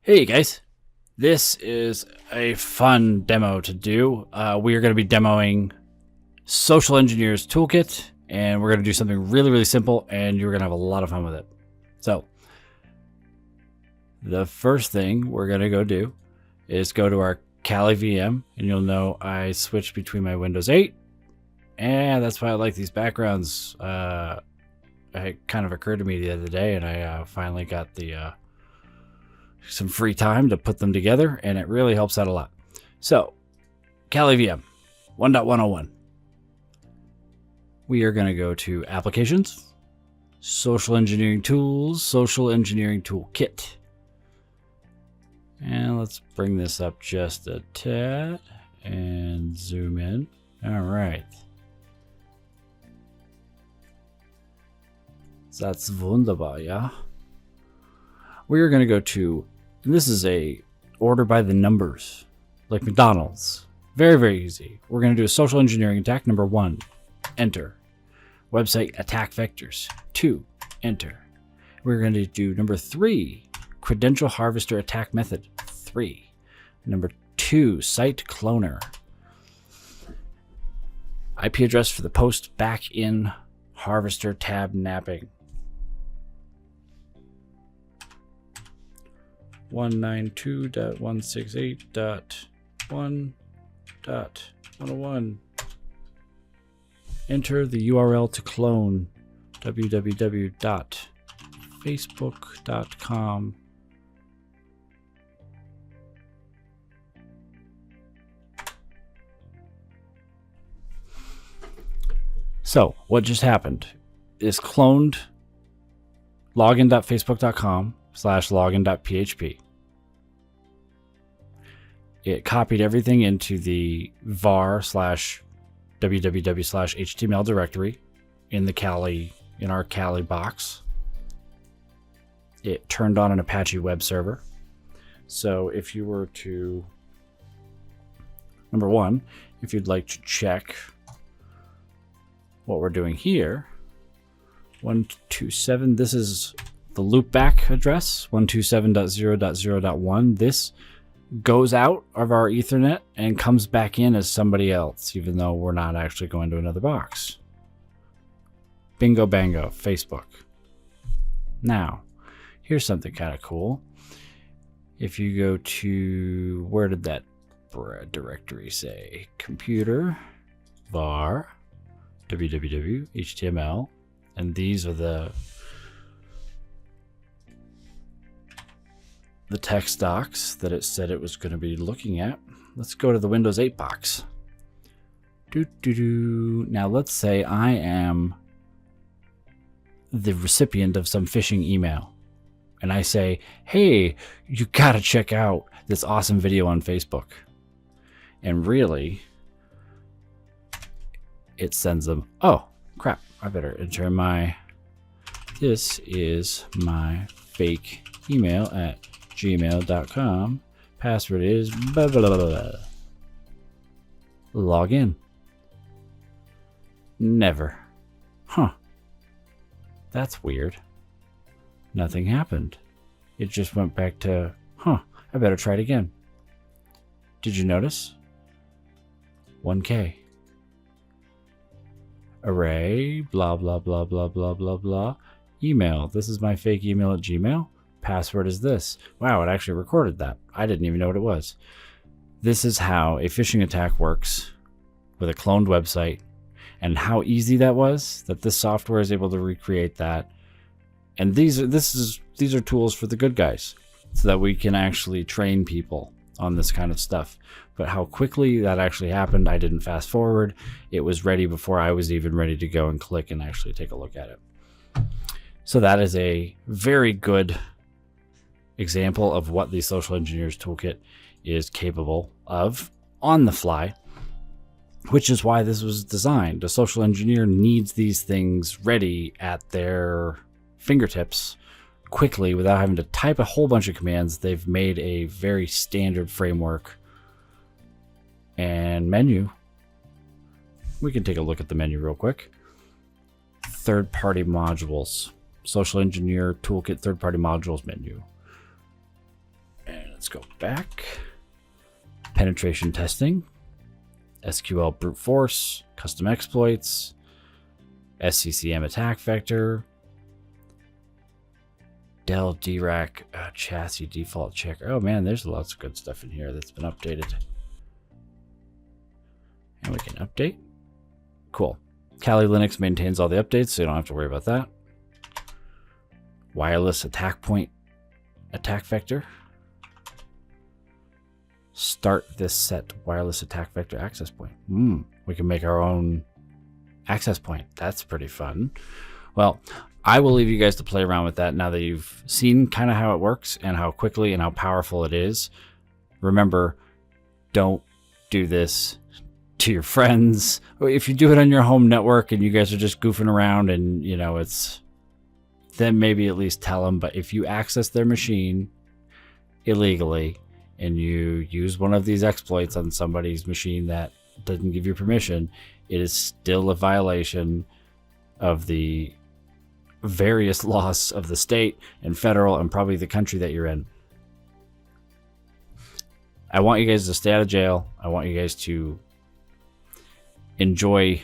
Hey guys, this is a fun demo to do. We are going to be demoing Social Engineers Toolkit, and we're going to do something really simple, and you're going to have a lot of fun with it. So, the first thing we're going to go do is go to our Kali VM, and you'll know I switched between my Windows 8, and that's why I like these backgrounds. It kind of occurred to me the other day, and I finally got the some free time to put them together, and it really helps out a lot. So, Kali VM 1.101. We are going to go to Applications, Social Engineering Tools, Social Engineering Toolkit. And let's bring this up just a tad and zoom in. All right. That's wunderbar, yeah? We are going to go to, and this is a order by the numbers, like McDonald's. Very easy. We're going to do a social engineering attack. Number 1, enter. Website attack vectors. 2, enter. We're going to do number 3, credential harvester attack method. 3. Number 2, site cloner. IP address for the post back in harvester tab napping. 192.168.1.101. Enter the URL to clone www.facebook.com. So, what just happened is cloned login.facebook.com/login.php. It copied everything into the var/www/html directory in our Kali box. It turned on an Apache web server. So if you were to, number 1, if you'd like to check what we're doing here, 127, this is the loopback address, 127.0.0.1. This goes out of our Ethernet and comes back in as somebody else, even though we're not actually going to another box. Bingo bango, Facebook. Now, here's something kind of cool. If you go to, where did that directory say? Computer, var, www, html, and these are the text docs that it said it was going to be looking at. Let's go to the Windows 8 box. Now let's say I am the recipient of some phishing email, and I say, hey, you gotta check out this awesome video on Facebook. And really, it sends them, oh crap, I better enter this is my fake email at gmail.com. Password is blah, blah, blah, blah. Log in. Never. Huh. That's weird. Nothing happened. It just went back to, I better try it again. Did you notice? 1K. Array, blah, blah, blah, blah, blah, blah, blah. Email. This is my fake email at Gmail. Password is this. Wow, it actually recorded that. I didn't even know what it was. This is how a phishing attack works with a cloned website, and how easy that was, that this software is able to recreate that. And these are tools for the good guys, so that we can actually train people on this kind of stuff. But how quickly that actually happened, I didn't fast forward. It was ready before I was even ready to go and click and actually take a look at it. So that is a very good example of what the Social Engineers Toolkit is capable of on the fly, which is why this was designed. A social engineer needs these things ready at their fingertips quickly without having to type a whole bunch of commands. They've made a very standard framework and menu. We can take a look at the menu real quick. Third-party modules. Social Engineer Toolkit third-party modules menu. And Let's go back. Penetration testing, SQL brute force, custom exploits, SCCM attack vector, Dell DRAC chassis default checker. Oh man, there's lots of good stuff in here that's been updated. And we can update. Cool. Kali Linux maintains all the updates, so you don't have to worry about that. Wireless attack point attack vector. Start this set wireless attack vector access point. We can make our own access point. That's pretty fun. Well, I will leave you guys to play around with that now that you've seen kind of how it works and how quickly and how powerful it is. Remember, don't do this to your friends. If you do it on your home network and you guys are just goofing around and, you know, then maybe at least tell them. But if you access their machine illegally and you use one of these exploits on somebody's machine that doesn't give you permission, it is still a violation of the various laws of the state and federal and probably the country that you're in. I want you guys to stay out of jail. I want you guys to enjoy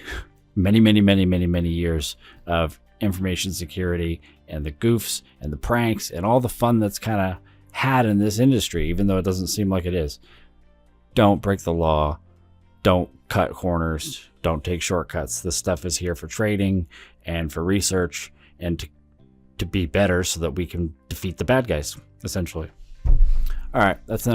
many years of information security and the goofs and the pranks and all the fun that's kind of had in this industry, even though it doesn't seem like it is. Don't break the law. Don't cut corners. Don't take shortcuts. This stuff is here for trading and for research and to be better so that we can defeat the bad guys, essentially. All right, that's enough.